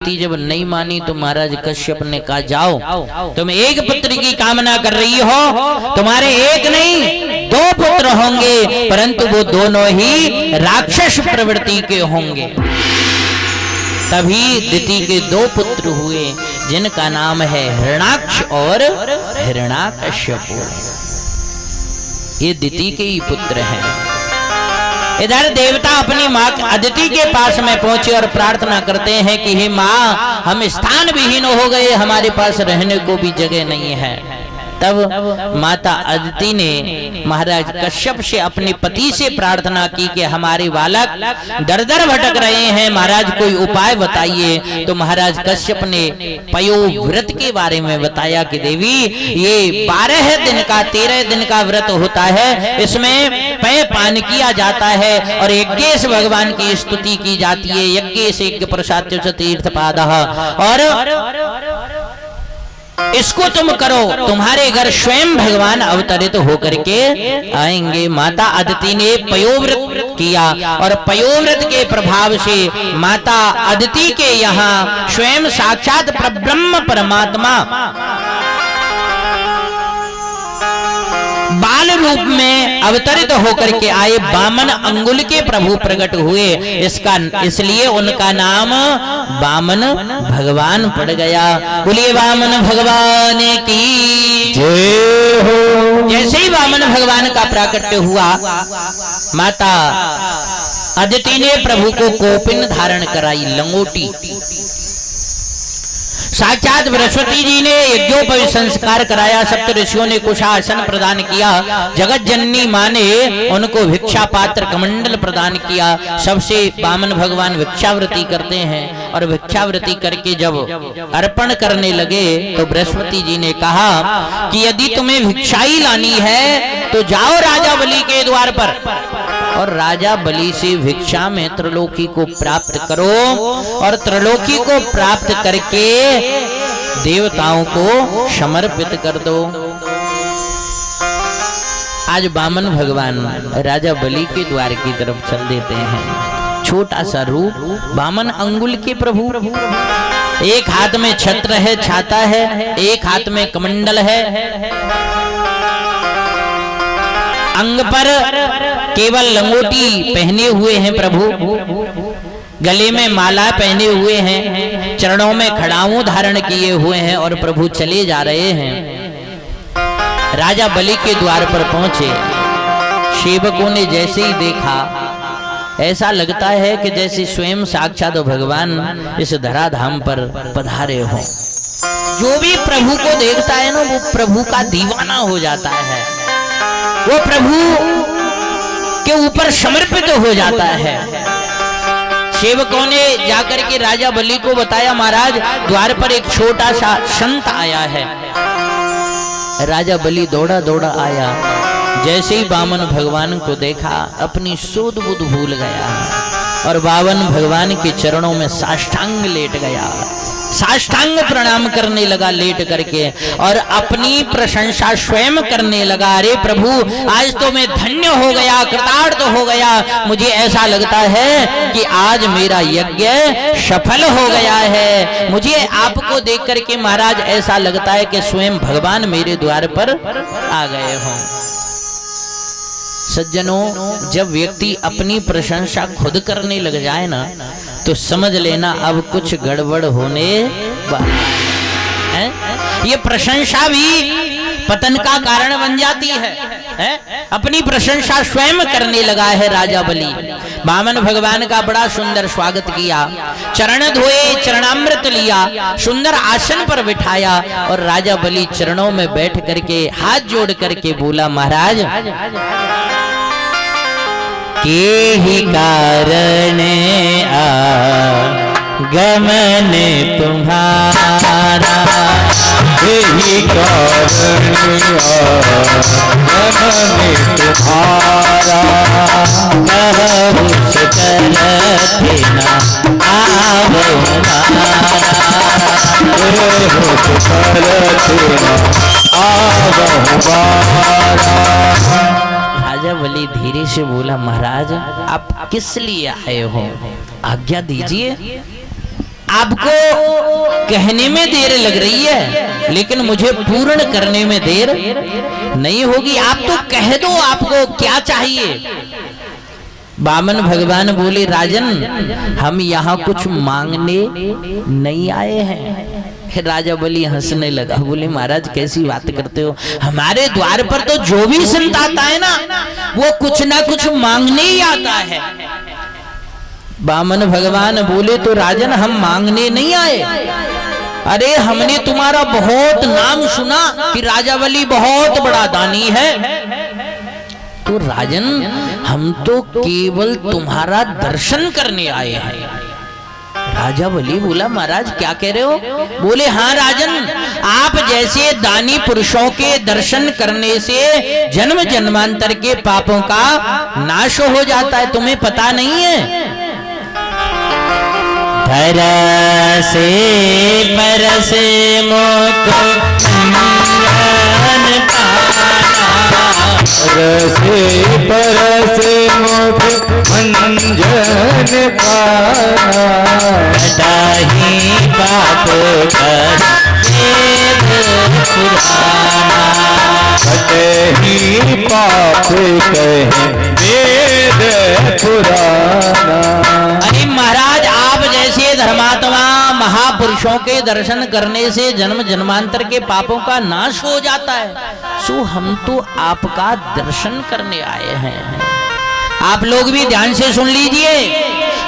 जब नहीं मानी तो महाराज कश्यप ने कहा जाओ, तुम एक पुत्र की कामना कर रही हो, तुम्हारे एक नहीं दो पुत्र होंगे, परंतु वो दोनों ही राक्षस प्रवृत्ति के होंगे। तभी दिति के दो पुत्र हुए जिनका नाम है हिरणाक्ष और हिरणाकश्यप। ये दिति के ही पुत्र हैं। इधर देवता अपनी माँ अदिति के पास में पहुंचे और प्रार्थना करते हैं कि हे माँ, हम स्थान विहीन हो गए, हमारे पास रहने को भी जगह नहीं है। तब माता अदिति ने महाराज कश्यप से अपने पति से प्रार्थना की कि हमारे बालक दर दर भटक रहे हैं, महाराज कोई उपाय बताइए। तो महाराज कश्यप ने पयोव्रत के बारे में बताया कि देवी ये 12 दिन का 13 दिन का व्रत होता है, इसमें पय पान किया जाता है और यज्ञेश भगवान की स्तुति की जाती है। यज्ञेश यज्ञ प्रसाद तीर्थपादः, और इसको तुम करो, तुम्हारे घर स्वयं भगवान अवतरित होकर के आएंगे। माता अदिति ने पयोव्रत किया और पयोव्रत के प्रभाव से माता अदिति के यहाँ स्वयं साक्षात परब्रह्म परमात्मा बाल रूप में अवतरित होकर के आए, वामन अंगुल के प्रभु प्रकट हुए। इसलिए उनका नाम वामन भगवान पड़ गया। बोलिए वामन भगवान की जय हो। जैसे ही वामन भगवान का प्राकट्य हुआ, माता अदिति ने प्रभु को कोपिन धारण कराई, लंगोटी। साक्षात बृहस्पति जी ने यज्ञोपवीत संस्कार कराया, सप्त ऋषियों ने कुशासन प्रदान किया, जगत जननी माँ ने उनको भिक्षा पात्र कमंडल प्रदान किया। सबसे वामन भगवान भिक्षावृत्ति करते हैं और भिक्षावृत्ति करके जब अर्पण करने लगे तो बृहस्पति जी ने कहा कि यदि तुम्हें भिक्षाई लानी है तो जाओ राजा बलि के द्वार पर और राजा बलि से भिक्षा में त्रिलोकी को प्राप्त करो और त्रिलोकी को प्राप्त करके देवताओं को समर्पित कर दो। आज वामन भगवान राजा बलि के द्वार की तरफ चल देते हैं। छोटा सा रूप, वामन अंगुल के प्रभु। एक हाथ में छत्र है, छाता है, एक हाथ में कमंडल है, अंग पर केवल लंगोटी पहने हुए हैं प्रभु, गले में माला पहने हुए हैं, चरणों में खड़ाऊं धारण किए हुए हैं और प्रभु चले जा रहे हैं। राजा बलि के द्वार पर पहुंचे, सेवकों ने जैसे ही देखा ऐसा लगता है कि जैसे स्वयं साक्षात भगवान इस धराधाम पर पधारे हो। जो भी प्रभु को देखता है ना, वो प्रभु का दीवाना हो जाता है, वो प्रभु के ऊपर समर्पित हो जाता है। सेवकों ने जाकर के राजा बलि को बताया, महाराज द्वार पर एक छोटा सा संत आया है। राजा बलि दौड़ा दौड़ा आया, जैसे ही वामन भगवान को देखा अपनी सूध बुध भूल गया और वामन भगवान के चरणों में साष्टांग लेट गया, साष्टांग प्रणाम करने लगा लेट करके और अपनी प्रशंसा स्वयं करने लगा। अरे प्रभु, आज तो मैं धन्य हो गया, कृतार्थ हो गया। मुझे ऐसा लगता है कि आज मेरा यज्ञ सफल हो गया है। मुझे आपको देख करके महाराज ऐसा लगता है कि स्वयं भगवान मेरे द्वार पर आ गए हों। सज्जनों, जब व्यक्ति अपनी प्रशंसा खुद करने लग जाए ना, तो समझ लेना अब कुछ गड़बड़ होने वाला है। ये प्रशंसा भी पतन का कारण बन जाती है। अपनी प्रशंसा स्वयं करने लगा है राजा बलि। वामन भगवान का बड़ा सुंदर स्वागत किया, चरण धोए, चरणामृत लिया, सुंदर आसन पर बिठाया और राजा बलि चरणों में बैठ करके हाथ जोड़ करके बोला, महाराज के ही कारण आगमन तुम्हारा, यही कारण आगमन तुम्हारा, कहु करते न आवो राजा बलि धीरे से बोला, महाराज आप किस लिए आए हो, आज्ञा दीजिए। आपको कहने में देर लग रही है, लेकिन मुझे पूर्ण करने में देर नहीं होगी। आप तो कह दो आपको क्या चाहिए। बामन भगवान बोले, राजन हम यहाँ कुछ मांगने नहीं आए हैं। राजा बलि हंसने लगा, बोले महाराज कैसी बात करते हो, हमारे द्वार पर तो जो भी संत आता है ना वो कुछ ना कुछ मांगने ही आता है। बामन भगवान बोले, तो राजन हम मांगने नहीं आए, अरे हमने तुम्हारा बहुत नाम सुना कि राजा बलि बहुत बड़ा दानी है, तो राजन हम तो केवल तुम्हारा दर्शन करने आए हैं। राजा बलि बोला, महाराज क्या कह रहे हो। बोले, हाँ राजन, आप जैसे दानी पुरुषों के दर्शन करने से जन्म जन्मांतर के पापों का नाश हो जाता है, तुम्हें पता नहीं है। धरसे परसे मुख मंगन पाना, रसे परसे मुख मंजन पाना, कटाही पाप कर वेद पुराना, कटाही पाप कहे वेद पुराना। अरे महाराज, आप जैसे धर्मात्मा महापुरुषों के दर्शन करने से जन्म जन्मांतर के पापों का नाश हो जाता है, सो हम तो आपका दर्शन करने आए हैं। आप लोग भी ध्यान से सुन लीजिए,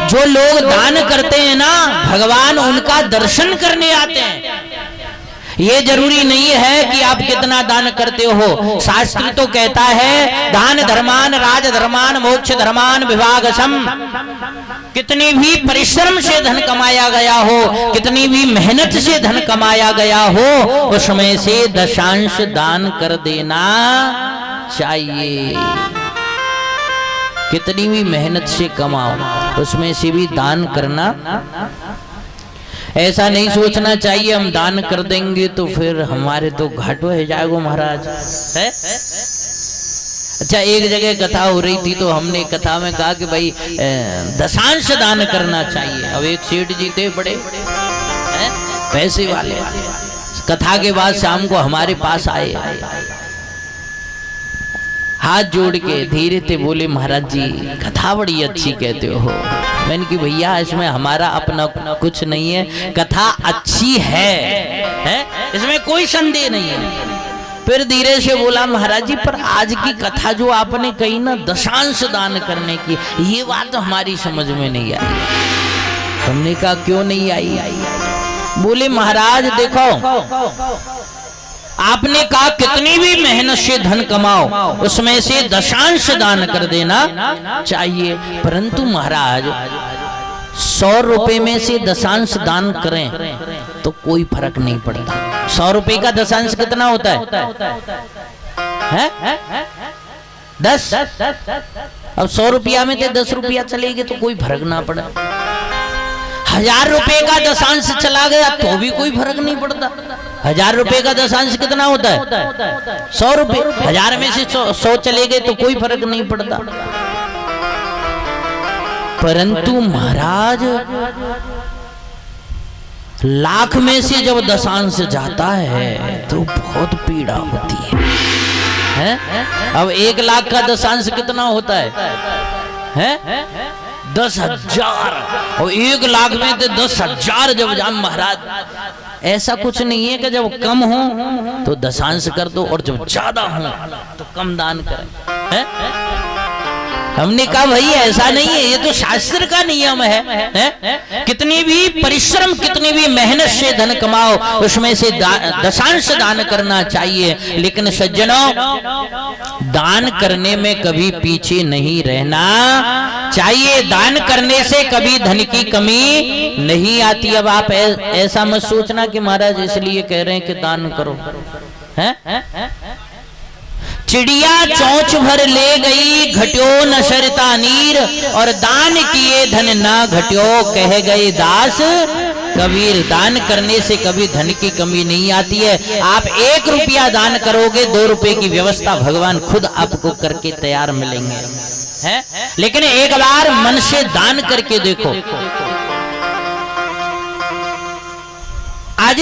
जो लोग दान करते हैं ना, भगवान उनका दर्शन करने आते हैं। ये जरूरी नहीं है कि आप कितना दान करते हो। शास्त्र तो कहता है, दान धर्मान राज धर्मान मोक्ष धर्मान विभागसम। कितनी भी परिश्रम से धन कमाया गया हो, कितनी भी मेहनत से धन कमाया गया हो, उसमें से दशांश दान कर देना चाहिए। कितनी भी मेहनत से कमाओ, उसमें से भी दान करना। ऐसा नहीं सोचना चाहिए हम दान कर देंगे तो फिर हमारे तो घाटो हो जाएगा महाराज, है? अच्छा, एक जगह कथा हो रही थी तो हमने कथा में कहा कि भाई दशांश दान करना चाहिए। अब एक सेठ जी थे बड़े पैसे वाले, कथा के बाद शाम को हमारे पास आए, हाथ जोड़ के धीरे से बोले, महाराज जी कथा बड़ी अच्छी कहते हो। मैंने कि भैया इसमें हमारा अपना कुछ नहीं है, कथा अच्छी है? इसमें कोई संदेह नहीं है। फिर धीरे से बोला, महाराज जी पर आज की कथा जो आपने कही ना दशांश दान करने की, ये बात हमारी समझ में नहीं आई। हमने कहा क्यों नहीं आई? बोले, महाराज देखो, आपने कहा कितनी भी मेहनत से धन कमाओ, उसमें से दशांश दान कर देना चाहिए, परंतु महाराज 100 रुपए में से दशांश दान करें तो कोई फर्क नहीं पड़ता। 100 रुपए का दशांश कितना होता है? 10। अब 100 रुपया में 10 रुपया चलेगी तो कोई फर्क ना पड़ा। 1000 रुपए का दशांश चला गया तो भी कोई फर्क नहीं पड़ता। 1000 रुपए का दशांश कितना होता है? 100 रुपए। 1000 में से 100 चले गए तो कोई फर्क नहीं पड़ता। परंतु महाराज लाख में से जब दशांश जाता है तो बहुत पीड़ा होती है? अब 1 लाख का दशांश कितना होता है? 10,000। और 1 लाख में तो 10,000 जब जान महाराज, ऐसा कुछ नहीं है कि जब कम हो तो दशांश कर दो और जब ज्यादा हो तो कम दान करें। हमने कहा भाई ऐसा नहीं है, ये तो शास्त्र का नियम है। कितनी भी परिश्रम, कितनी भी मेहनत से धन कमाओ, उसमें से दशांश दान करना चाहिए। लेकिन सज्जनों, दान करने में कभी पीछे नहीं रहना चाहिए। दान करने से कभी धन की कमी नहीं आती। अब आप ऐसा मत सोचना कि महाराज इसलिए कह रहे हैं कि दान करो, हैं? चिड़िया चोंच भर ले गई, घट्यो न शरता नीर, और दान किए धन ना घट्यो, कह गए दास कबीर। दान करने से कभी धन की कमी नहीं आती है। आप 1 रुपया दान करोगे, 2 रुपए की व्यवस्था भगवान खुद आपको करके तैयार मिलेंगे, हैं? लेकिन एक बार मन से दान करके देखो। आज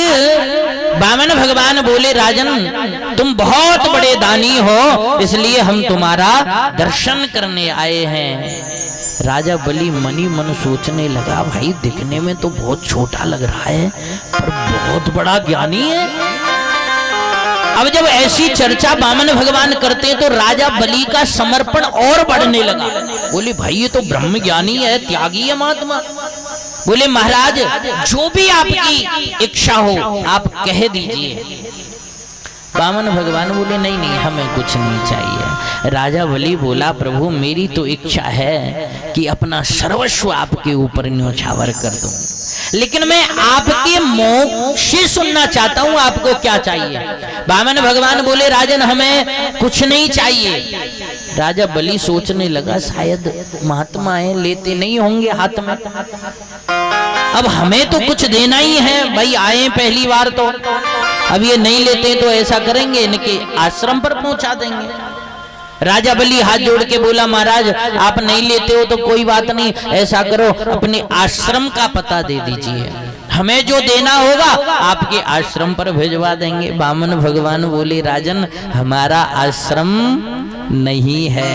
वामन भगवान बोले राजन तुम बहुत बड़े दानी हो, इसलिए हम तुम्हारा दर्शन करने आए हैं। राजा बलि मनी मन सोचने लगा, भाई दिखने में तो बहुत छोटा लग रहा है पर बहुत बड़ा ज्ञानी है। अब जब ऐसी चर्चा वामन भगवान करते तो राजा बलि का समर्पण और बढ़ने लगा। बोले भाई ये तो ब्रह्म ज्ञानी है, त्यागी है महात्मा। बोले महाराज जो भी आपकी इच्छा हो आप कह दीजिए। वामन भगवान बोले नहीं नहीं हमें कुछ नहीं चाहिए। राजा बलि बोला प्रभु मेरी तो इच्छा है कि अपना सर्वस्व आपके ऊपर न्योछावर कर दूं, लेकिन मैं आपके मुख से सुनना चाहता हूं आपको क्या चाहिए। वामन भगवान बोले राजन हमें कुछ नहीं चाहिए। राजा बलि सोचने लगा शायद महात्मा है लेते नहीं होंगे हाथ में, अब हमें तो कुछ देना ही है भाई, आए पहली बार तो अब ये नहीं लेते तो ऐसा करेंगे इनके आश्रम पर पहुंचा देंगे। राजा बलि हाथ जोड़ के बोला महाराज आप नहीं लेते हो तो कोई बात नहीं, ऐसा करो अपने आश्रम का पता दे दीजिए, हमें जो देना होगा आपके आश्रम पर भिजवा देंगे। वामन भगवान बोले राजन हमारा आश्रम नहीं है।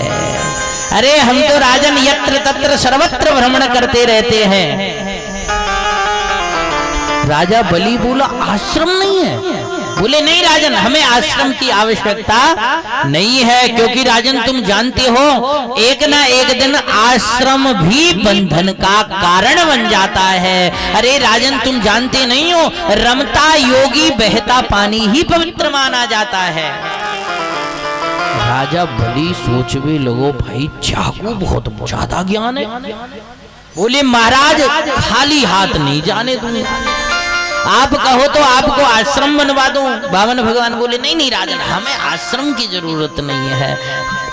अरे हम तो राजन यत्र तत्र सर्वत्र भ्रमण करते रहते हैं। राजा बलि बोला आश्रम नहीं है? बोले नहीं राजन हमें आश्रम की आवश्यकता नहीं है, क्योंकि राजन तुम जानते हो एक ना एक दिन आश्रम भी बंधन का कारण बन जाता है। अरे राजन तुम जानते नहीं हो रमता योगी बहता पानी ही पवित्र माना जाता है। राजा बलि सोचने लगो भाई चाकू बहुत ज्यादा ज्ञान है। बोले महाराज खाली हाथ नहीं जाने दूंगा, आप कहो तो आपको आश्रम बनवा दूं। वामन भगवान बोले नहीं नहीं राजन हमें आश्रम की जरूरत नहीं है।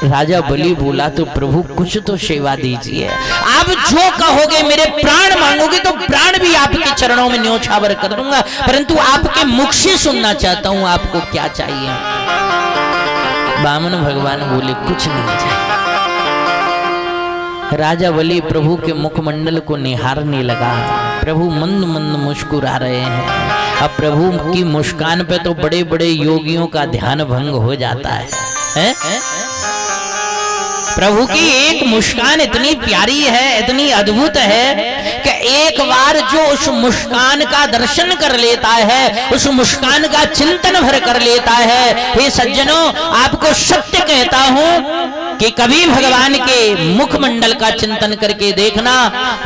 राजा बलि बोला तो प्रभु कुछ तो सेवा दीजिए, आप जो कहोगे मेरे प्राण मांगोगे तो प्राण भी आपके चरणों में न्योछावर कर दूंगा, परंतु आपके मुख से सुनना चाहता हूं आपको क्या चाहिए। वामन भगवान बोले कुछ नहीं चाहिए। राजा बलि प्रभु के मुखमंडल को निहारने लगा। प्रभु मंद मंद मुस्कुरा रहे हैं। अब प्रभु की मुस्कान पे तो बड़े बड़े योगियों का ध्यान भंग हो जाता है? प्रभु की एक मुस्कान इतनी प्यारी है, इतनी अद्भुत है कि एक बार जो उस मुस्कान का दर्शन कर लेता है, उस मुस्कान का चिंतन भर कर लेता है। हे सज्जनों आपको सत्य कहता हूं कि कभी भगवान के मुखमंडल का चिंतन करके देखना,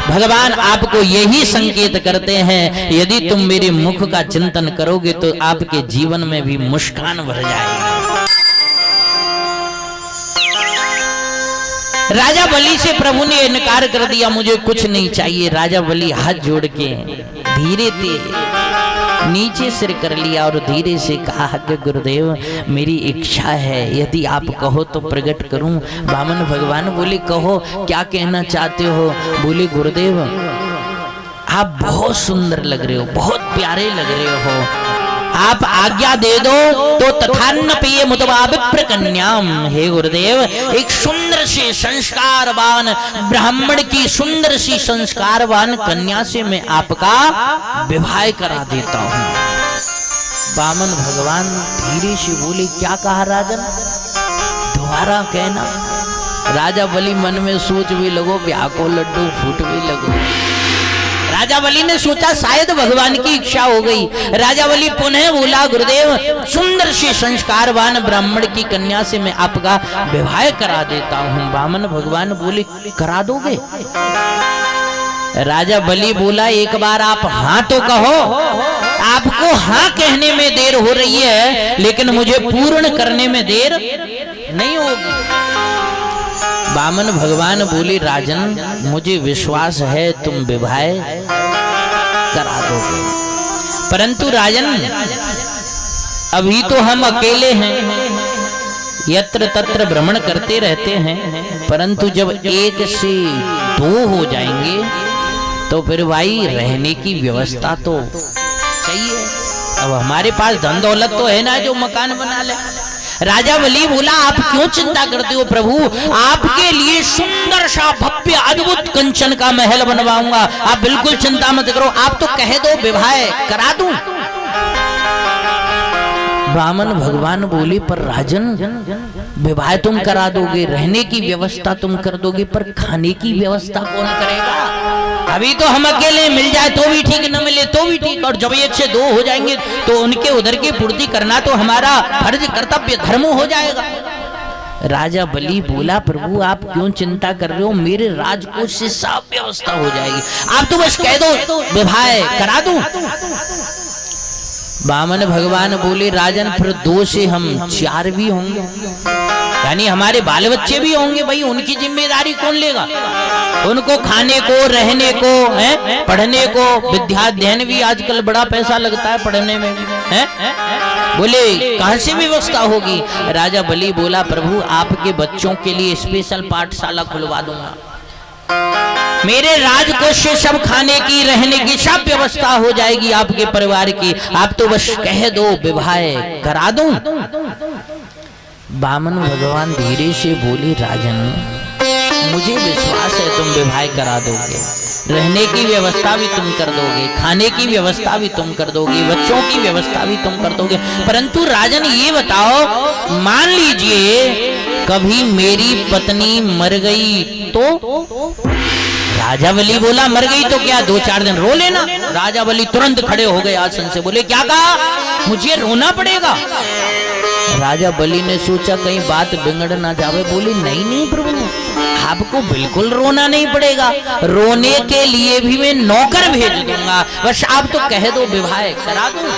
भगवान आपको यही संकेत करते हैं यदि तुम मेरे मुख का चिंतन करोगे तो आपके जीवन में भी मुस्कान भर जाएगी। राजा बलि से प्रभु ने इनकार कर दिया, मुझे कुछ नहीं चाहिए। राजा बलि हाथ जोड़ के धीरे से नीचे सिर कर लिया और धीरे से कहा कि गुरुदेव मेरी इच्छा है, यदि आप कहो तो प्रकट करूं। वामन भगवान बोले कहो क्या कहना चाहते हो। बोले गुरुदेव आप बहुत सुंदर लग रहे हो, बहुत प्यारे लग रहे हो, आप आज्ञा दे दो तो तथान्न पिए मुतवा विप्र कन्याम। हे गुरुदेव एक सुंदर से संस्कारवान ब्राह्मण की सुंदर सी संस्कारवान कन्या से मैं आपका विवाह करा देता हूँ। वामन भगवान धीरे से बोले क्या कहा राजन, दोबारा कहना। राजा बलि मन में सोच भी लगो, ब्याह को लड्डू फूट भी लगो। राजा बलि ने सोचा शायद भगवान की इच्छा हो गई। राजा बलि पुनः बोला गुरुदेव सुंदर से संस्कारवान ब्राह्मण की कन्या से मैं आपका विवाह करा देता हूँ। वामन भगवान बोले करा दोगे? राजा बलि बोला एक बार आप हाँ तो कहो। आपको हाँ कहने में देर हो रही है, लेकिन मुझे पूर्ण करने में देर नहीं होगी। वामन भगवान बोले राजन मुझे विश्वास है तुम विवाह करा दोगे, परंतु राजन अभी तो हम अकेले हैं, यत्र तत्र भ्रमण करते रहते हैं, परंतु जब एक से दो हो जाएंगे तो फिर भाई रहने की व्यवस्था तो चाहिए। अब हमारे पास धन दौलत तो है ना जो मकान बना ले। राजा बलि बोला आप क्यों चिंता करते हो प्रभु, आपके लिए सुंदर सा भव्य अद्भुत कंचन का महल बनवाऊंगा, आप बिल्कुल चिंता मत करो। आप तो कह दो विवाह करा दूं। वामन भगवान बोले पर राजन विवाह तुम करा दोगे, रहने की व्यवस्था तुम कर दोगे, पर खाने की व्यवस्था कौन करेगा? अभी तो हम अकेले, मिल जाए तो भी ठीक, न मिले तो भी ठीक, और जब ये 2 हो जाएंगे तो उनके उधर की पूर्ति करना तो हमारा फर्ज कर्तव्य धर्म हो जाएगा। राजा बलि बोला प्रभु आप क्यों चिंता कर रहे हो, मेरे राजकोष से सब व्यवस्था हो जाएगी, आप तो बस कह दो विवाह करा दूं। वामन भगवान बोले राजन फिर 2 से हम 4 भी होंगे, यानी हमारे बाल बच्चे भी होंगे, भाई उनकी जिम्मेदारी कौन लेगा? उनको खाने को, रहने को, पढ़ने को, विद्याध्ययन भी आजकल बड़ा पैसा लगता है पढ़ने में, बोले कहां से व्यवस्था होगी? राजा बलि बोला प्रभु आपके बच्चों के लिए स्पेशल पाठशाला खुलवा दूंगा, मेरे राजकोष से सब खाने की, रहने की सब व्यवस्था हो जाएगी आपके परिवार की, आप तो बस कह दो विवाह करा दूं। वामन भगवान धीरे से बोले राजन मुझे विश्वास है तुम विवाह करा दोगे, रहने की व्यवस्था भी तुम कर दोगे, खाने की व्यवस्था भी तुम कर दोगे, बच्चों की व्यवस्था भी तुम कर दोगे, परंतु राजन ये बताओ मान लीजिए कभी मेरी पत्नी मर गई तो? राजा बलि बोला मर गई तो क्या 2-4 दिन रो लेना। राजा बलि तुरंत खड़े हो गए आसन से, बोले क्या कहा, मुझे रोना पड़ेगा? राजा बलि ने सोचा कहीं बात बिगड़ ना जावे, बोले नहीं नहीं प्रभु आपको बिल्कुल रोना नहीं पड़ेगा, रोने के लिए भी मैं नौकर भेज दूंगा, बस आप तो कह दो विवाह करा दूं।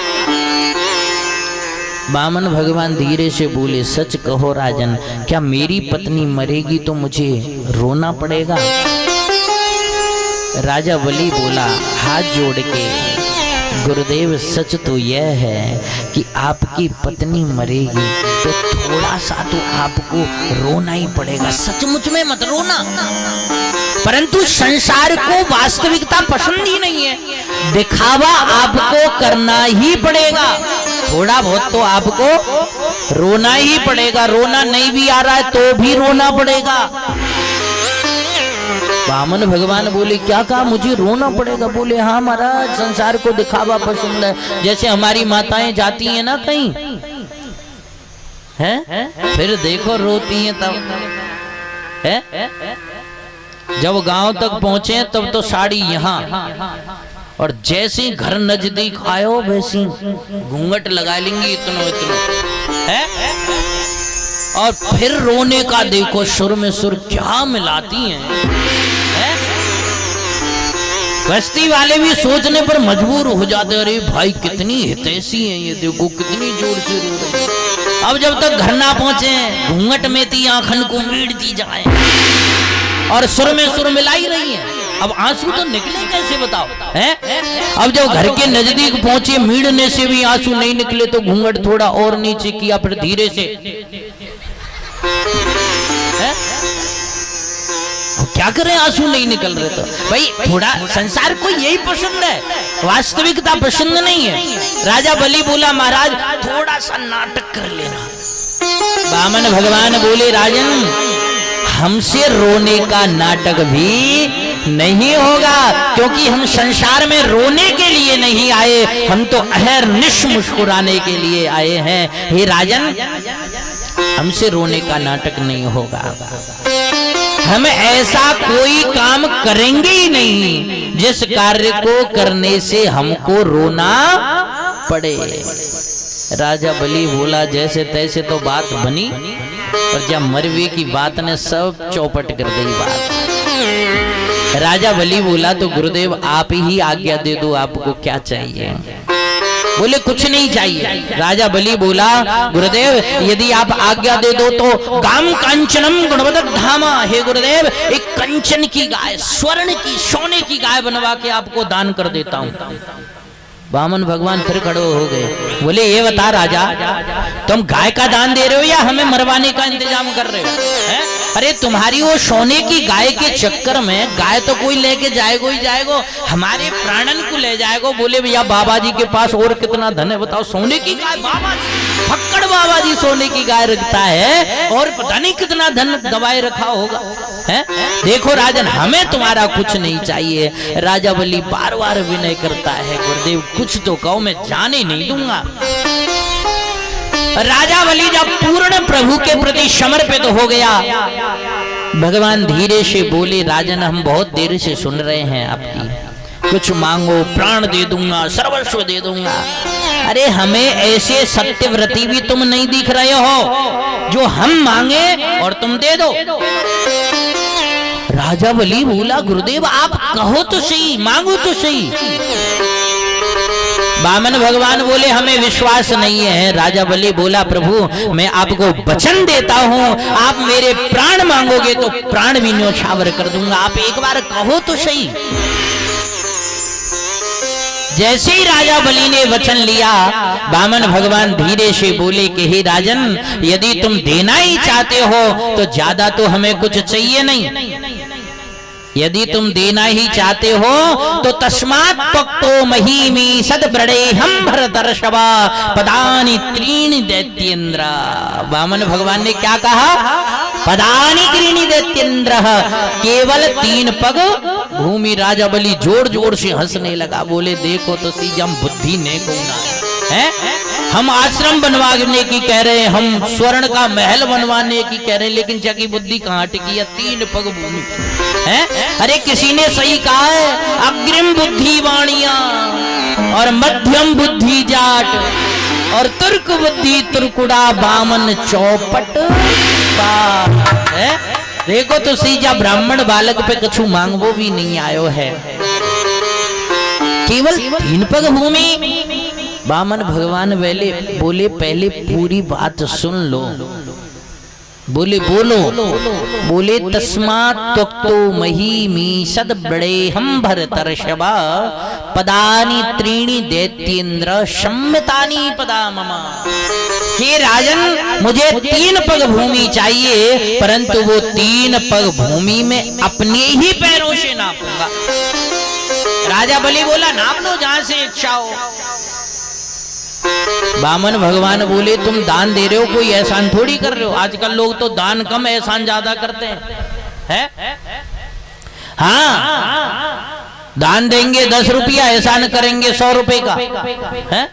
वामन भगवान धीरे से बोले सच कहो राजन क्या मेरी पत्नी मरेगी तो मुझे रोना पड़ेगा? राजा बलि बोला हाथ जोड़ के गुरुदेव सच तो यह है कि आपकी पत्नी मरेगी तो थोड़ा सा तो आपको रोना ही पड़ेगा, सचमुच में मत रोना, परंतु संसार को वास्तविकता पसंद ही नहीं है, दिखावा आपको करना ही पड़ेगा, थोड़ा बहुत तो आपको रोना ही पड़ेगा, रोना नहीं भी आ रहा है तो भी रोना पड़ेगा। वामन भगवान बोले क्या कहा मुझे रोना पड़ेगा? बोले हाँ महाराज संसार को दिखावा पसंद है, जैसे हमारी माताएं जाती हैं ना कहीं हैं, फिर देखो रोती हैं तब है, जब गांव तक पहुंचे तब तो साड़ी यहाँ, और जैसे ही घर नजदीक आयो वैसी घूंघट लगा लेंगी इतना है, और फिर रोने का देखो सुर में सुर क्या मिलाती हैं। बस्ती वाले भी सोचने पर मजबूर हो जाते, अरे भाई कितनी हितैषी है ये, देखो कितनी जोर से रो रही है। अब जब तक घर ना पहुंचे घूंघट में थी आंखन को मीड़ती जाए और सुर में सुर मिलाई रही है, अब आंसू तो निकले कैसे बताओ हैं? अब जब घर के नजदीक पहुंचे मीड़ने से भी आंसू नहीं निकले तो घूंघट थोड़ा और नीचे किया, फिर धीरे से क्या करें आंसू नहीं निकल रहे तो भाई थोड़ा संसार को यही पसंद है, वास्तविकता पसंद नहीं है। राजा बलि बोला महाराज थोड़ा सा नाटक कर लेना। वामन भगवान बोले राजन हमसे रोने का नाटक भी नहीं होगा, क्योंकि हम संसार में रोने के लिए नहीं आए, हम तो अहर्निश मुस्कुराने के लिए आए हैं। हे राजन हमसे रोने का नाटक नहीं होगा, हम ऐसा कोई काम करेंगे ही नहीं जिस कार्य को करने से हमको रोना पड़े। राजा बलि बोला जैसे तैसे तो बात बनी, और जब मरवे की बात ने सब चौपट कर दी बात। राजा बलि बोला तो गुरुदेव आप ही आज्ञा दे दो, आपको क्या चाहिए? बोले कुछ नहीं चाहिए। राजा बलि बोला गुरुदेव यदि आप आज्ञा दे दो तो गाम कांचनम गुणवदक धामा, हे गुरुदेव एक कंचन की गाय, स्वर्ण की सोने की गाय बनवा के आपको दान कर देता हूँ। वामन भगवान फिर खड़े हो गए, बोले ये बता राजा तुम गाय का दान दे रहे हो या हमें मरवाने का इंतजाम कर रहे हो? अरे तुम्हारी वो सोने की गाय के चक्कर में गाय तो कोई लेके जाएगो ही जाएगो, हमारे प्राणन को ले जाएगो। बोले भैया बाबा जी के पास और कितना धन है बताओ? सोने की गाय, बाबा जी फक्कड़ बाबा जी सोने की गाय रखता है और पता नहीं कितना धन दबाए रखा होगा है? देखो राजन हमें तुम्हारा कुछ नहीं चाहिए। राजा बलि बार बार विनय करता है गुरुदेव कुछ तो कहो, मैं जाने नहीं दूंगा। राजा बलि जब पूर्ण प्रभु के प्रति समर्पित हो गया, भगवान धीरे से बोले, राजन हम बहुत देर से सुन रहे हैं आपकी, कुछ मांगो, प्राण दे दूंगा, सर्वस्व दे दूंगा। अरे हमें ऐसे सत्यव्रती भी तुम नहीं दिख रहे हो जो हम मांगे और तुम दे दो। राजा बलि बोला, गुरुदेव आप कहो तो सही, मांगो तो सही। वामन भगवान बोले, हमें विश्वास नहीं है। राजा बलि बोला, प्रभु मैं आपको वचन देता हूं, आप मेरे प्राण मांगोगे तो प्राण भी न्योछावर कर दूंगा, आप एक बार कहो तो सही। जैसे ही राजा बलि ने वचन लिया, वामन भगवान धीरे से बोले कि हे राजन, यदि तुम देना ही चाहते हो तो ज्यादा तो हमें कुछ चाहिए नहीं, यदि तुम देना ही चाहते हो तो तस्मात् त्वक्तो महीमी सद्व्रणे हम भरतर्षभ पदानि त्रीणि दैत्येन्द्र। वामन भगवान ने क्या कहा? पदानि त्रीणि दैत्येन्द्र, केवल 3 पग भूमि। राजा बलि जोर जोर से हंसने लगा, बोले देखो तो सी हम बुद्धि ने गुना है, हम आश्रम बनवाने की कह रहे हैं, हम स्वर्ण का महल बनवाने की कह रहे हैं, लेकिन जगी बुद्धि कहाँ टिकी है? 3 पग भूमि है। अरे किसी ने सही कहा है, अग्रिम बुद्धि वाणिया और मध्यम बुद्धि जाट और तुर्क बुद्धि तुर्कुड़ा बामन चौपट है। देखो तो सीजा ब्राह्मण बालक पे कछु मांगवो भी नहीं आयो है, केवल 3 पग भूमि। वामन भगवान बोले पहले पूरी बात सुन लो। बोले बोलो। बोले तस्मात् त्वक्तो महीमी सद्व्रणे हम भरतर्षभ पदानि त्रीणि दैत्येन्द्र सम्मितानि पदा मम। हे राजन, मुझे 3 पग भूमि चाहिए, परंतु वो 3 पग भूमि में अपने ही पैरों से नापूंगा। राजा बलि बोला, नाप लो जहां से इच्छा हो। वामन भगवान बोले, तुम दान दे रहे हो, कोई एहसान थोड़ी कर रहे हो। आजकल लोग तो दान कम एहसान ज्यादा करते हैं, हाँ दान देंगे 10 रुपया, एहसान करेंगे 100 रुपए का है?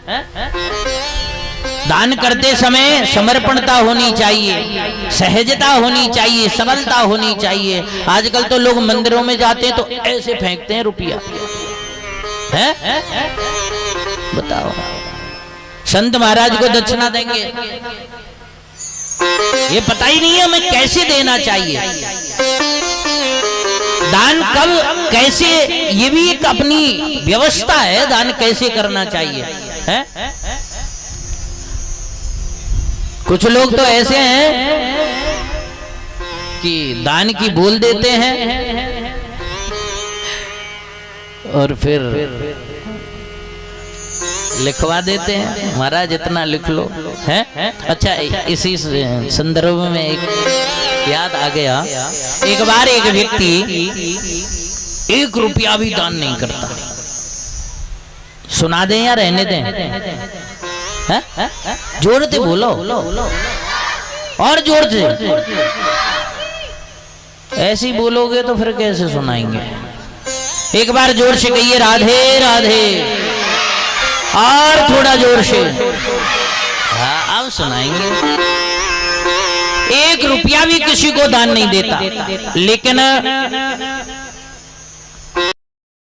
दान करते समय समर्पणता होनी चाहिए, सहजता होनी चाहिए, सबलता होनी चाहिए। आजकल तो लोग मंदिरों में जाते हैं तो ऐसे फेंकते हैं रुपया, है? बताओ, संत महाराज को दक्षिणा देंगे, ये पता ही नहीं है हमें कैसे देना चाहिए, दान कब कैसे, ये भी एक अपनी व्यवस्था है, दान कैसे करना चाहिए है? कुछ लोग तो ऐसे हैं कि दान की बोल देते हैं और फिर लिखवा देते हैं, महाराज इतना लिख लो है। अच्छा, इसी संदर्भ में एक याद आ गया, एक बार एक व्यक्ति 1 रुपया भी दान नहीं करता। सुना दें या रहने दें? जोर से बोलो और जोर से, ऐसे बोलोगे तो फिर कैसे सुनाएंगे? एक बार जोर से कहिए, राधे राधे, और थोड़ा जोर से, हाँ अब सुनाएंगे। 1 रुपया भी किसी को दान नहीं देता, लेकिन